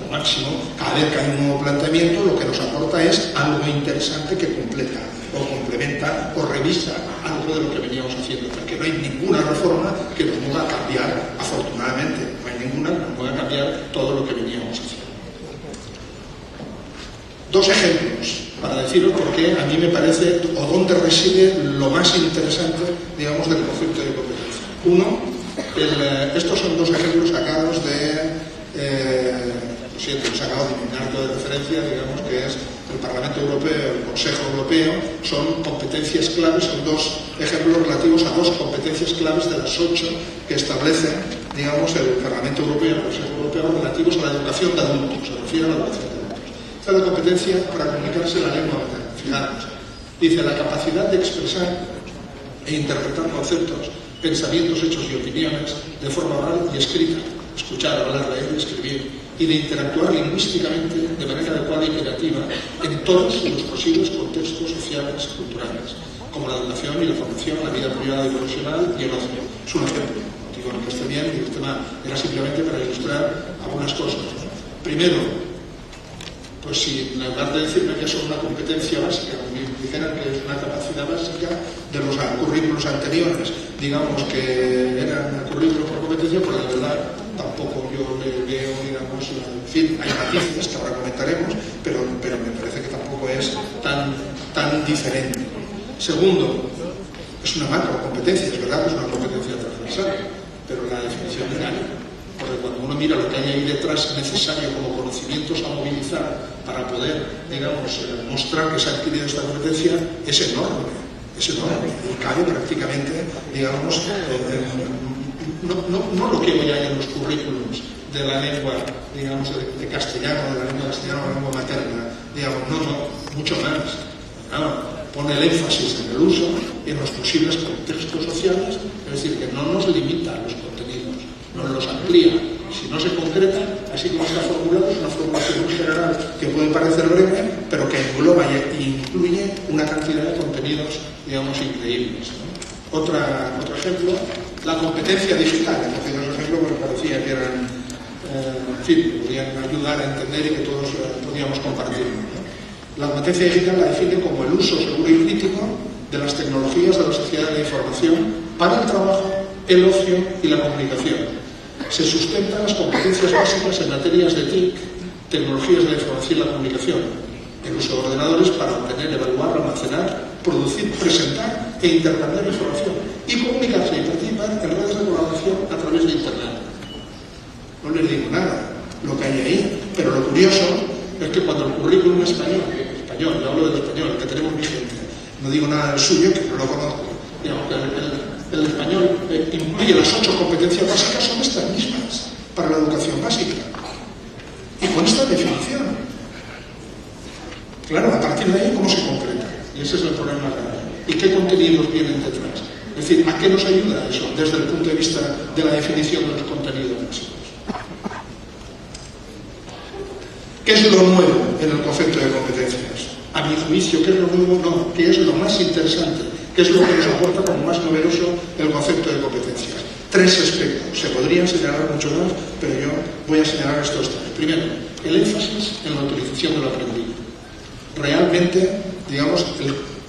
como máximo, cada vez que hay un nuevo planteamiento, lo que nos aporta es algo interesante que completa, o complementa, o revisa algo de lo que veníamos haciendo. Porque no hay ninguna reforma que nos mueva a cambiar, afortunadamente, no hay ninguna que nos mueva a cambiar todo lo que veníamos haciendo. Dos ejemplos para deciros por qué a mí me parece, o dónde reside lo más interesante, digamos, del concepto de competencia. Uno, estos son dos ejemplos sacados de, lo siento, he sacado de mi marco de referencia, digamos, que es el Parlamento Europeo, el Consejo Europeo, son competencias claves, son dos ejemplos relativos a dos competencias claves de las 8 que establecen, digamos, el Parlamento Europeo y el Consejo Europeo relativos a la educación de adultos, se refiere a la educación de adultos. Esta es la competencia para comunicarse en la lengua materna. Fijaros, dice la capacidad de expresar e interpretar conceptos, pensamientos, hechos y opiniones de forma oral y escrita, escuchar, hablar, leer y escribir, y de interactuar lingüísticamente de manera adecuada y creativa en todos los posibles contextos sociales y culturales, como la educación y la formación, la vida privada y profesional y el ocio. Es un ejemplo, digo, no que esté bien, y el tema era simplemente para ilustrar algunas cosas. Primero, pues si en lugar de decirme que eso es una competencia básica, me dijeran que es una capacidad básica de los currículos anteriores, digamos que eran currículos por competencia, pues la verdad tampoco yo le veo, digamos, en fin, hay matices que ahora comentaremos, pero me parece que tampoco es tan diferente. Segundo, es una macrocompetencia, es verdad que es una competencia transversal, pero la definición de área. Porque cuando uno mira lo que hay ahí detrás necesario como conocimientos a movilizar para poder, digamos, mostrar que se ha adquirido esta competencia, es enorme, y cabe prácticamente, digamos, no lo que hoy hay en los currículums de la lengua, digamos, de castellano, de la lengua castellana o la lengua materna, digamos, no, mucho más. Pone el énfasis en el uso y en los posibles contextos sociales, es decir, que no nos limita a los contenidos, nos los amplía. Si no se concreta, así como está formulado, es una formulación muy general que puede parecer breve, pero que engloba y incluye una cantidad de contenidos, digamos, increíbles, ¿no? Otro ejemplo, la competencia digital. He cogido los ejemplos porque parecía que eran, en fin, podían ayudar a entender y que todos podíamos compartirlo, ¿no? La competencia digital la define como el uso seguro y crítico de las tecnologías de la sociedad de la información para el trabajo, el ocio y la comunicación. Se sustentan las competencias básicas en materias de TIC, tecnologías de la información y la comunicación, el uso de ordenadores para obtener, evaluar, almacenar, producir, presentar e intercambiar información y comunicarse y participar en redes de colaboración a través de Internet. No les digo nada lo que hay ahí, pero lo curioso es que cuando el currículum español, yo hablo del español, el que tenemos vigente, no digo nada del suyo, que no lo conozco, digamos que el español incluye las 8 competencias básicas, son estas mismas para la educación básica. Y con esta definición. Claro, a partir de ahí, ¿cómo se concreta? Y ese es el problema grave. ¿Y qué contenidos vienen detrás? Es decir, ¿a qué nos ayuda eso desde el punto de vista de la definición de los contenidos básicos? ¿Qué es lo nuevo en el concepto de competencias? A mi juicio, ¿qué es lo nuevo? No, ¿qué es lo más interesante? ¿Qué es lo que nos aporta como más novedoso el concepto de competencias? 3 aspectos. Se podrían señalar mucho más, pero yo voy a señalar estos 3. Primero, el énfasis en la utilización de lo aprendido. Realmente, digamos,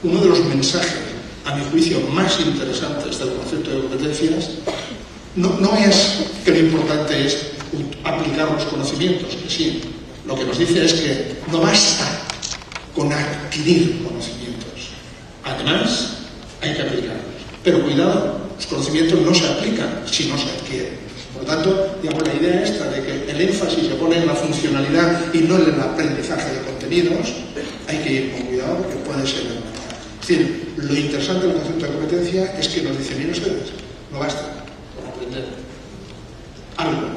uno de los mensajes, a mi juicio, más interesantes del concepto de competencias no es que lo importante es aplicar los conocimientos, que sí. Lo que nos dice es que no basta con adquirir conocimientos. Además, hay que aplicarlos. Pero cuidado, los conocimientos no se aplican si no se adquieren. Por lo tanto, digamos, la idea esta de que el énfasis se pone en la funcionalidad y no en el aprendizaje de contenidos, hay que ir con cuidado porque puede ser erróneo. Es decir, lo interesante del concepto de competencia es que nos dice, miren ustedes, no basta con aprender algo.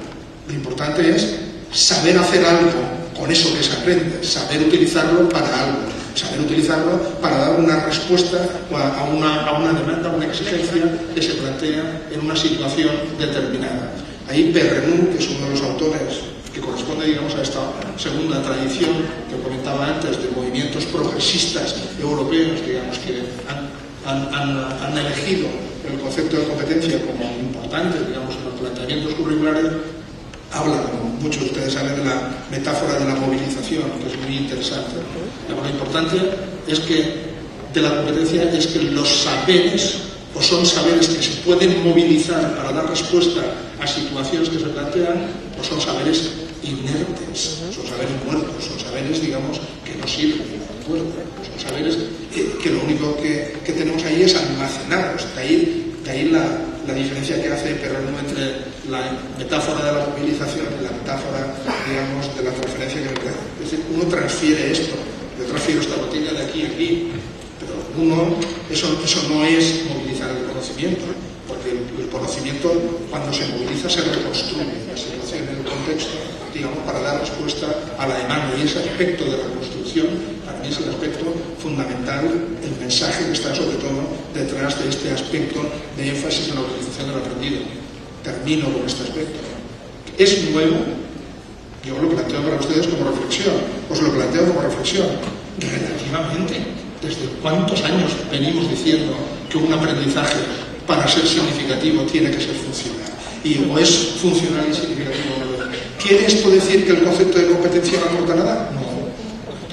Lo importante es saber hacer algo con eso que se aprende, saber utilizarlo para algo, saber utilizarlo para dar una respuesta a una demanda, a una exigencia que se plantea en una situación determinada. Ahí Perrenú, que es uno de los autores que corresponde, digamos, a esta segunda tradición que comentaba antes de movimientos progresistas europeos, digamos, que han elegido el concepto de competencia como importante, digamos, en los planteamientos curriculares, habla, como muchos de ustedes saben, de la metáfora de la movilización, que es muy interesante. Lo importante es que de la competencia es que los saberes, o son saberes que se pueden movilizar para dar respuesta a situaciones que se plantean, o son saberes inertes, son saberes muertos, son saberes, digamos, que no sirven, son saberes que lo único que tenemos ahí es almacenar. De ahí la diferencia que hace Perrone entre la metáfora de la movilización y la metáfora, digamos, de la transferencia que me parece. Es decir, uno transfiere esto, yo transfiero esta botella de aquí a aquí, pero eso no es movilizar el conocimiento, porque el conocimiento, cuando se moviliza, se reconstruye la situación en el contexto, digamos, para dar respuesta a la demanda. Y ese aspecto de reconstrucción, para mí es el aspecto fundamental, el mensaje que está sobre todo detrás de este aspecto de énfasis en la utilización del aprendido. Termino con este aspecto. Es nuevo, yo lo planteo para ustedes como reflexión, os lo planteo como reflexión, relativamente. ¿Desde cuántos años venimos diciendo que un aprendizaje, para ser significativo, tiene que ser funcional? Y o es funcional y significativo o no. ¿Quiere esto decir que el concepto de competencia no aporta nada? No.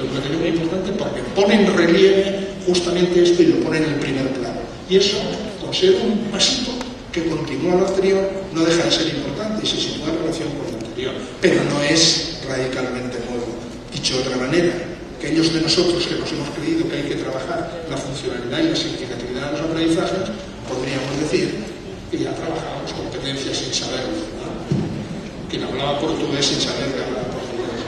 El concepto es muy importante porque pone en relieve justamente esto y lo pone en el primer plano. Y eso considero un pasito que continúa lo anterior, no deja de ser importante y se sitúa en relación con lo anterior, pero no es radicalmente nuevo. Dicho de otra manera, aquellos de nosotros que nos hemos creído que hay que trabajar la funcionalidad y la significatividad de los aprendizajes, podríamos decir que ya trabajamos competencias sin saberlo, ¿no? Quien hablaba portugués sin saber que hablaba portugués.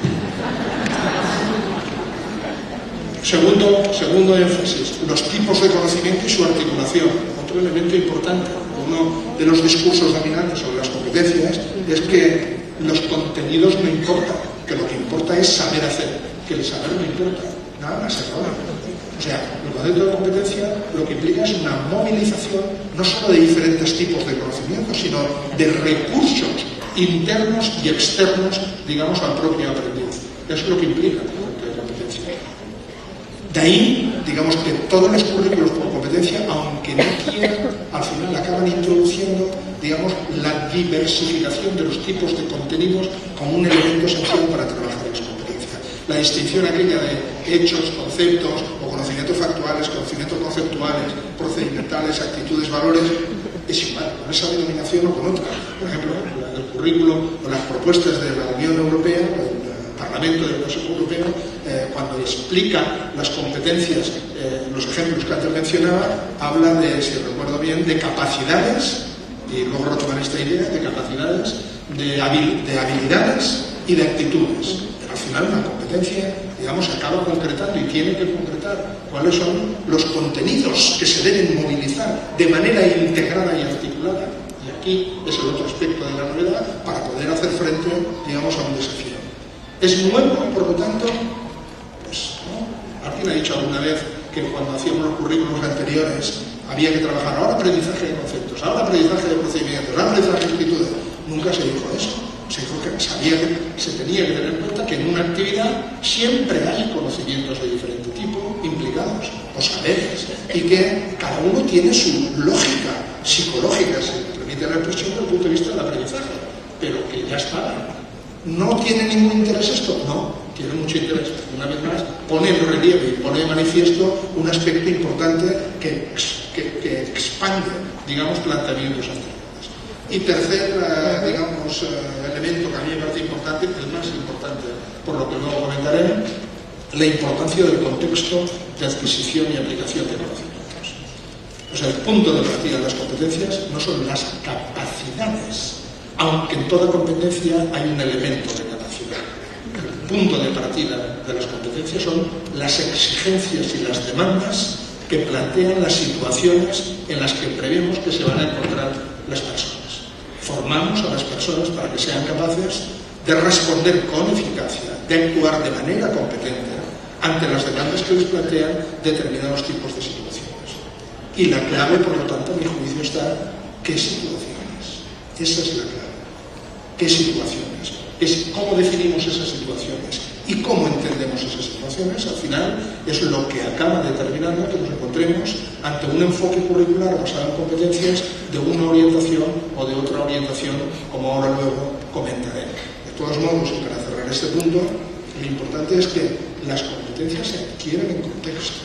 Segundo énfasis, los tipos de conocimiento y su articulación. Otro elemento importante, uno de los discursos dominantes sobre las competencias es que los contenidos no importan, que lo que importa es saber hacer, que el saber no importa, nada más error. O sea, el concepto de competencia lo que implica es una movilización no solo de diferentes tipos de conocimiento, sino de recursos internos y externos, digamos, al propio aprendiz. Eso es lo que implica el concepto de competencia. De ahí, digamos, que todos los currículos por competencia, aunque no quieran, al final acaban introduciendo, digamos, la diversificación de los tipos de contenidos como un elemento esencial para trabajar las competencias. La distinción aquella de hechos, conceptos o conocimientos factuales, conocimientos conceptuales, procedimentales, actitudes, valores, es igual, con esa denominación o con otra. Por ejemplo, el currículo o las propuestas de la Unión Europea, del Parlamento del Consejo Europeo, cuando explica las competencias, los ejemplos que antes mencionaba, habla de, si recuerdo bien, de capacidades, y luego retomar esta idea, de capacidades, de habilidades y de actitudes. Pero al final una competencia, digamos, acaba concretando y tiene que concretar cuáles son los contenidos que se deben movilizar de manera integrada y articulada. Y aquí es el otro aspecto de la novedad para poder hacer frente, digamos, a un desafío. Es nuevo, por lo tanto, pues, ¿no? Alguien ha dicho alguna vez que cuando hacíamos los currículos anteriores había que trabajar ahora aprendizaje de conceptos, ahora aprendizaje de procedimientos, ahora aprendizaje de actitudes. Nunca se dijo eso. Se dijo que se tenía que tener en cuenta que en una actividad siempre hay conocimientos de diferente tipo implicados, o saberes, y que cada uno tiene su lógica psicológica, si me permite la expresión, desde el punto de vista del aprendizaje, pero que ya está. ¿No tiene ningún interés esto? No, tiene mucho interés. Una vez más, pone en relieve y pone de manifiesto un aspecto importante que expande, digamos, planteamientos anteriores. Y tercer, digamos, elemento que a mí me parece importante, el más importante, por lo que luego comentaré, la importancia del contexto de adquisición y aplicación de conocimientos. O sea, el punto de partida de las competencias no son las capacidades, aunque en toda competencia hay un elemento de capacidad. El punto de partida de las competencias son las exigencias y las demandas que plantean las situaciones en las que prevemos que se van a encontrar las personas. Formamos a las personas para que sean capaces de responder con eficacia, de actuar de manera competente ante las demandas que les plantean determinados tipos de situaciones. Y la clave, por lo tanto, a mi juicio está ¿qué situaciones? Esa es la clave. ¿Qué situaciones? Es cómo definimos esas situaciones y cómo entendemos esas situaciones, al final es lo que acaba determinando que nos encontremos ante un enfoque curricular basado en competencias de una orientación o de otra orientación, como ahora luego comentaré. De todos modos, y para cerrar este punto, lo importante es que las competencias se adquieren en contexto.